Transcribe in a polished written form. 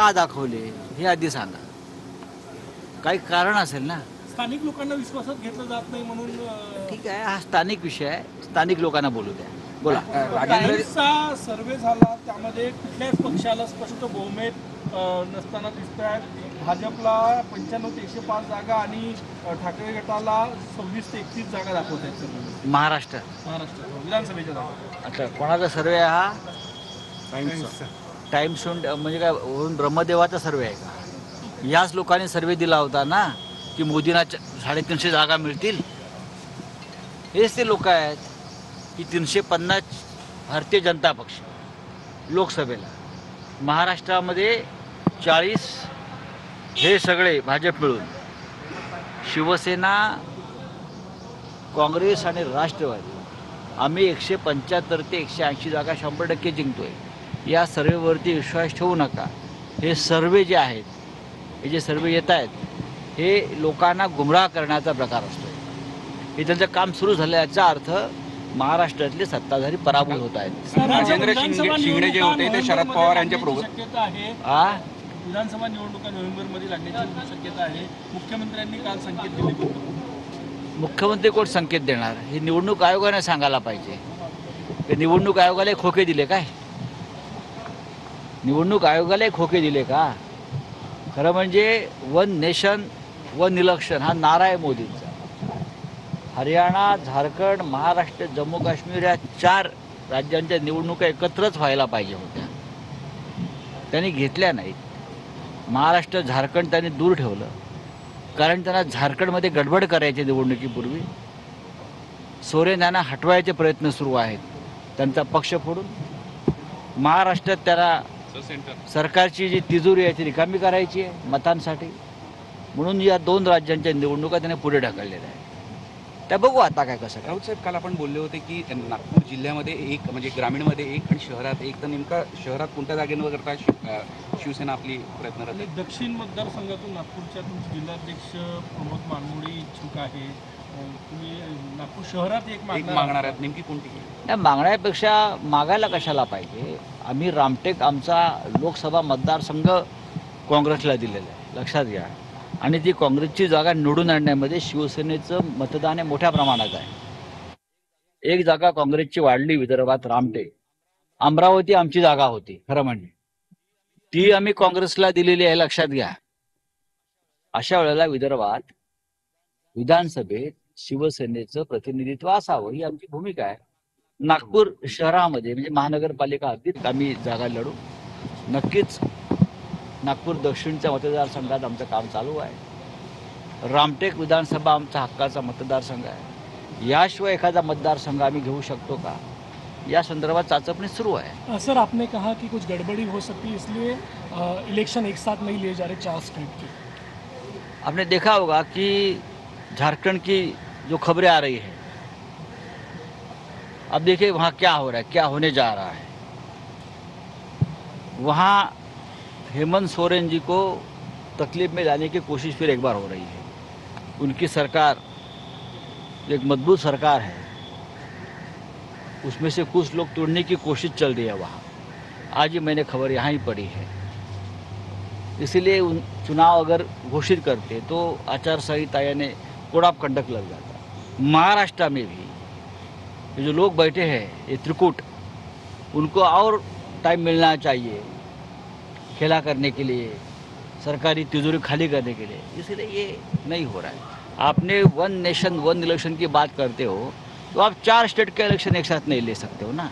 का दाखवले हे आधी सांगा. काही कारण असेल ना. स्थानिक लोकांना विश्वासात घेतलं जात नाही म्हणून ठीक आहे, हा स्थानिक विषय आहे, स्थानिक लोकांना बोलू द्या. बोला. टाइम्सचा सर्वे झाला त्यामध्ये कुठल्याच पक्षाला स्पष्ट बहुमत नसताना दिसत आहे. भाजपला 95 ते 105 जागा आणि ठाकरे गटाला 26 ते 31 जागा दाखवत आहेत महाराष्ट्रात विधानसभेच्या जागा. अच्छा, कोणाचा सर्वे आहे हा? टाइम्स म्हणजे काय वरून ब्रह्मदेवाचा सर्वे आहे का? याच लोकांनी सर्वे दिला होता ना की मोदींना 350 जागा मिळतील. हेच ते लोक आहेत की 350 भारतीय जनता पक्ष लोकसभेला, महाराष्ट्रामध्ये 40 हे सगळे भाजप मिळून, शिवसेना, काँग्रेस आणि राष्ट्रवादी आम्ही 175 ते 180 जागा 100% जिंकतोय. या सर्वेवरती विश्वास ठेवू नका. हे सर्वे जे आहेत, हे जे सर्वे येत आहेत हे लोकांना गुमराह करण्याचा प्रकार असतो. हे त्यांचं काम सुरू झाल्याचा अर्थ महाराष्ट्रातले सत्ताधारी पराभूत होत आहेत. राजेंद्र शिंगणे जे होते ते शरद पवार यांच्या शक्यता आहे. विधानसभा निवडणुका नोव्हेंबरमध्ये लागण्याची शक्यता आहे. मुख्यमंत्र्यांनी काल संकेत दिले. मुख्यमंत्री कोण संकेत देणार? हे निवडणूक आयोगाने सांगायला पाहिजे. ते निवडणूक आयोगाला खोके दिले काय? निवडणूक आयोगाला खोके दिले का? खरं म्हणजे वन नेशन वन इलेक्शन हा नारा आहे मोदींचा. हरियाणा, झारखंड, महाराष्ट्र, जम्मू काश्मीर या 4 राज्यांच्या निवडणुका एकत्रच व्हायला पाहिजे होत्या. त्यांनी घेतल्या नाहीत. महाराष्ट्र, झारखंड त्यांनी दूर ठेवलं कारण त्यांना झारखंडमध्ये गडबड करायची. निवडणुकीपूर्वी सोरेन यांना हटवायचे प्रयत्न सुरू आहेत त्यांचा पक्ष फोडून. महाराष्ट्रात त्याला सरकारची जी तिजोरी आहे ती रिकामी करायची आहे मतांसाठी, म्हणून या 2 राज्यांच्या निवडणुका त्याने पुढे ढकललेल्या आहेत. त्या बघू आता काय कसं. राऊत साहेब, काल आपण बोलले होते की नागपूर जिल्ह्यामध्ये एक, म्हणजे ग्रामीणमध्ये एक आणि शहरात एक, तर नेमका शहरात कोणत्या जागेवर करता शिवसेना आपली प्रयत्न करते? दक्षिण मतदारसंघातून नागपूरच्या तुमचे जिल्हाध्यक्ष प्रमोद मानमोळे इच्छुक आहे. तुम्ही नागपूर शहरात एक मागणार आहेत, नेमकी कोणती? त्या मागण्यापेक्षा मागायला कशाला पाहिजे? आम्ही रामटेक आमचा लोकसभा मतदारसंघ काँग्रेसला दिलेला आहे, लक्षात घ्या. आणि ती काँग्रेसची जागा निवडून आणण्यामध्ये शिवसेनेचं मतदान हे मोठ्या प्रमाणात आहे. एक जागा काँग्रेसची वाढली विदर्भात, रामटेक. अमरावती आमची जागा होती खरं म्हणजे, ती आम्ही काँग्रेसला दिलेली आहे, लक्षात घ्या. अशा वेळेला विदर्भात विधानसभेत शिवसेनेचं प्रतिनिधित्व असावं ही आमची भूमिका आहे. नागपूर शहरामध्ये म्हणजे महानगरपालिका हद्दीत आम्ही जागा लढू. नक्कीच नागपूर दक्षिणच्या मतदारसंघात आमचं काम चालू आहे. रामटेक विधानसभा आमचा हक्काचा मतदारसंघ आहे. याशिवाय एखादा मतदारसंघ आम्ही घेऊ शकतो का, या संदर्भात चाचपणी सुरू आहे. सर, आपने कहा कि कुछ गड़बड़ी हो सकती है, इसलिए इलेक्शन एक साथ नहीं लिए जा रहे 4 स्टेट के. आपने देखा होगा कि झारखंड की जो खबरें आ रही है, अब देखिए वहाँ क्या हो रहा है, क्या होने जा रहा है. वहाँ हेमंत सोरेन जी को तकलीफ में लाने की कोशिश फिर एक बार हो रही है. उनकी सरकार एक मजबूत सरकार है, उसमें से कुछ लोग तोड़ने की कोशिश चल रही है वहाँ. आज ही मैंने खबर यहाँ ही पड़ी है. इसीलिए चुनाव अगर घोषित करते तो आचार संहिता यानी कोड ऑफ कंडक्ट लग जाता. महाराष्ट्र में भी ये जो लोग बैठे हैं, ये त्रिकूट, उनको और टाइम मिलना चाहिए खेला करने के लिए, सरकारी तिजोरी खाली करने के लिए. इसलिए ये नहीं हो रहा है. आपने वन नेशन वन इलेक्शन की बात करते हो तो आप 4 स्टेट के इलेक्शन एक साथ नहीं ले सकते हो ना.